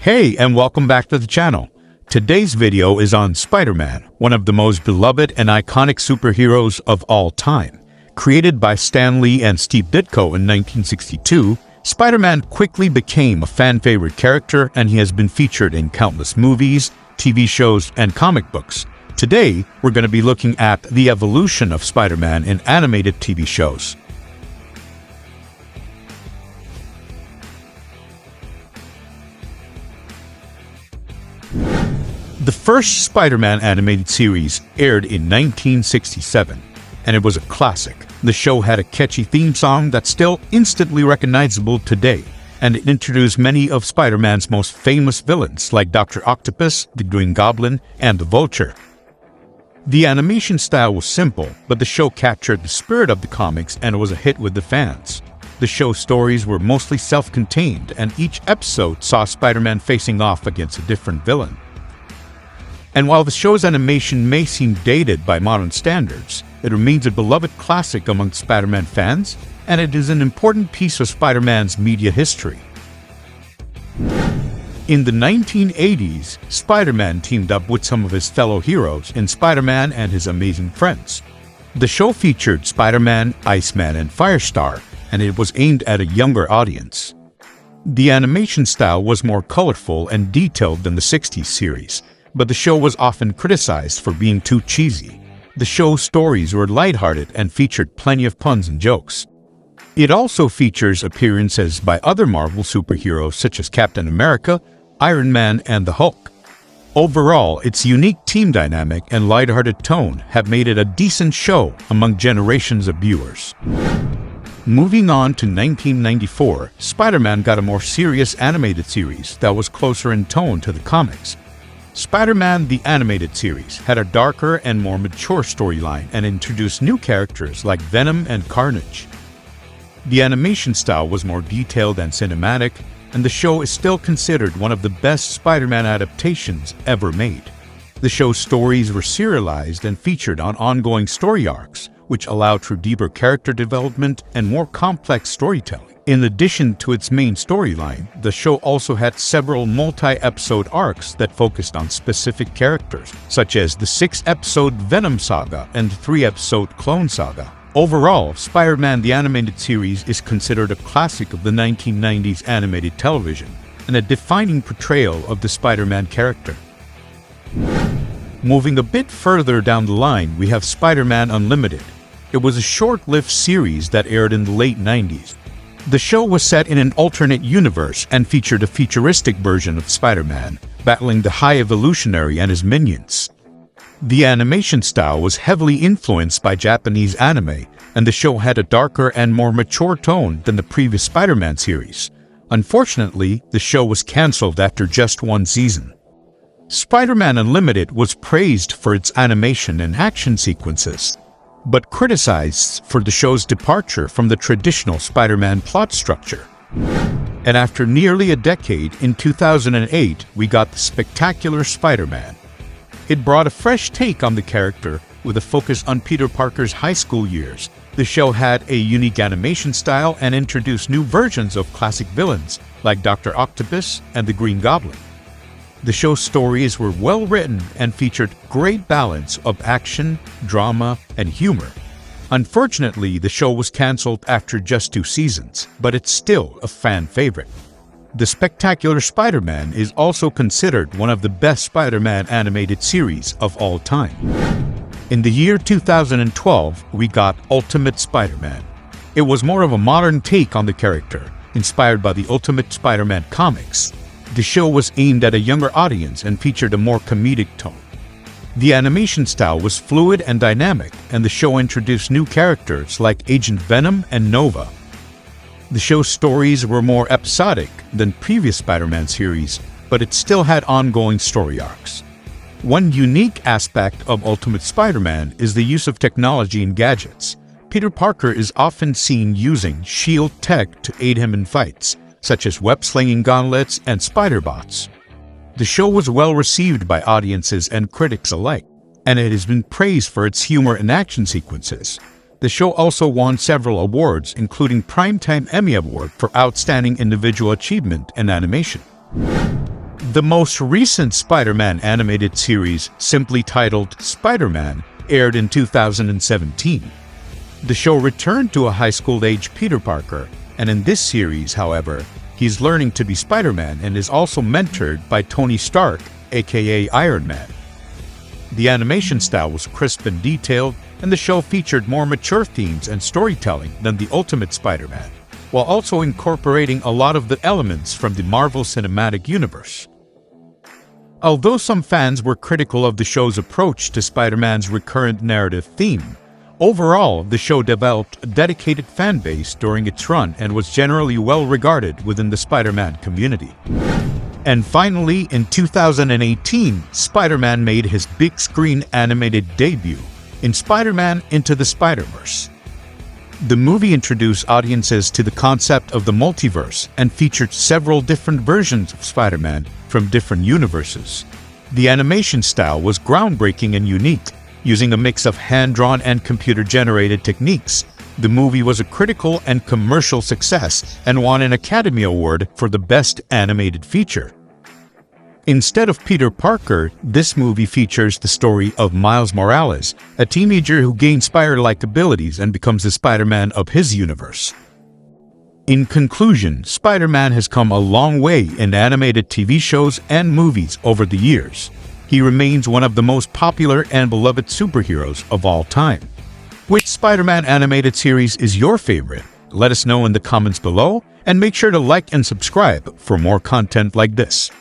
Hey, and welcome back to the channel. Today's video is on Spider-Man, one of the most beloved and iconic superheroes of all time. Created by Stan Lee and Steve Ditko in 1962, Spider-Man quickly became a fan-favorite character, and he has been featured in countless movies, TV shows, and comic books. Today, we're going to be looking at the evolution of Spider-Man in animated TV shows. The first Spider-Man animated series aired in 1967, and it was a classic. The show had a catchy theme song that's still instantly recognizable today, and it introduced many of Spider-Man's most famous villains like Dr. Octopus, the Green Goblin, and the Vulture. The animation style was simple, but the show captured the spirit of the comics and was a hit with the fans. The show's stories were mostly self-contained, and each episode saw Spider-Man facing off against a different villain. And while the show's animation may seem dated by modern standards, it remains a beloved classic among Spider-Man fans, and it is an important piece of Spider-Man's media history. In the 1980s, Spider-Man teamed up with some of his fellow heroes in Spider-Man and His Amazing Friends. The show featured Spider-Man, Iceman, and Firestar, and it was aimed at a younger audience. The animation style was more colorful and detailed than the 60s series, but the show was often criticized for being too cheesy. The show's stories were lighthearted and featured plenty of puns and jokes. It also features appearances by other Marvel superheroes such as Captain America, Iron Man, and the Hulk. Overall, its unique team dynamic and lighthearted tone have made it a decent show among generations of viewers. Moving on to 1994, Spider-Man got a more serious animated series that was closer in tone to the comics. Spider-Man the Animated Series had a darker and more mature storyline and introduced new characters like Venom and Carnage. The animation style was more detailed and cinematic, and the show is still considered one of the best Spider-Man adaptations ever made. The show's stories were serialized and featured on ongoing story arcs, which allowed for deeper character development and more complex storytelling. In addition to its main storyline, the show also had several multi-episode arcs that focused on specific characters, such as the 6-episode Venom Saga and the 3-episode Clone Saga. Overall, Spider-Man the Animated Series is considered a classic of the 1990s animated television and a defining portrayal of the Spider-Man character. Moving a bit further down the line, we have SpiderMan Unlimited. It was a short-lived series that aired in the late 90s. The show was set in an alternate universe and featured a futuristic version of Spider-Man, battling the High Evolutionary and his minions. The animation style was heavily influenced by Japanese anime, and the show had a darker and more mature tone than the previous Spider-Man series. Unfortunately, the show was cancelled after just one season. SpiderMan Unlimited was praised for its animation and action sequences, but criticized for the show's departure from the traditional Spider-Man plot structure. And after nearly a decade, in 2008, we got the Spectacular SpiderMan. It brought a fresh take on the character with a focus on Peter Parker's high school years. The show had a unique animation style and introduced new versions of classic villains like Dr. Octopus and the Green Goblin. The show's stories were well written and featured great balance of action, drama, and humor. Unfortunately, the show was cancelled after just 2 seasons, but it's still a fan favorite. The Spectacular SpiderMan is also considered one of the best Spider-Man animated series of all time. In the year 2012, we got Ultimate Spider-Man. It was more of a modern take on the character, inspired by the Ultimate Spider-Man comics. The show was aimed at a younger audience and featured a more comedic tone. The animation style was fluid and dynamic, and the show introduced new characters like Agent Venom and Nova. The show's stories were more episodic than previous Spider-Man series, but it still had ongoing story arcs. One unique aspect of Ultimate Spider-Man is the use of technology and gadgets. Peter Parker is often seen using S.H.I.E.L.D. tech to aid him in fights, such as web-slinging gauntlets and spider bots. The show was well received by audiences and critics alike, and it has been praised for its humor and action sequences. The show also won several awards, including Primetime Emmy Award for Outstanding Individual Achievement in Animation. The most recent Spider-Man animated series, simply titled SpiderMan, aired in 2017. The show returned to a high school-age Peter Parker, and in this series, however, he's learning to be Spider-Man and is also mentored by Tony Stark, aka Iron Man. The animation style was crisp and detailed, and the show featured more mature themes and storytelling than the Ultimate Spider-Man, while also incorporating a lot of the elements from the Marvel Cinematic Universe. Although some fans were critical of the show's approach to Spider-Man's recurrent narrative theme, overall the show developed a dedicated fan base during its run and was generally well regarded within the Spider-Man community. And finally, in 2018, Spider-Man made his big-screen animated debut in Spider-Man Into the Spiderverse. The movie introduced audiences to the concept of the multiverse and featured several different versions of Spider-Man from different universes. The animation style was groundbreaking and unique, using a mix of hand-drawn and computer-generated techniques. The movie was a critical and commercial success and won an Academy Award for the Best Animated Feature. Instead of Peter Parker, this movie features the story of Miles Morales, a teenager who gains spider-like abilities and becomes the Spider-Man of his universe. In conclusion, Spider-Man has come a long way in animated TV shows and movies over the years. He remains one of the most popular and beloved superheroes of all time. Which Spider-Man animated series is your favorite? Let us know in the comments below, and make sure to like and subscribe for more content like this.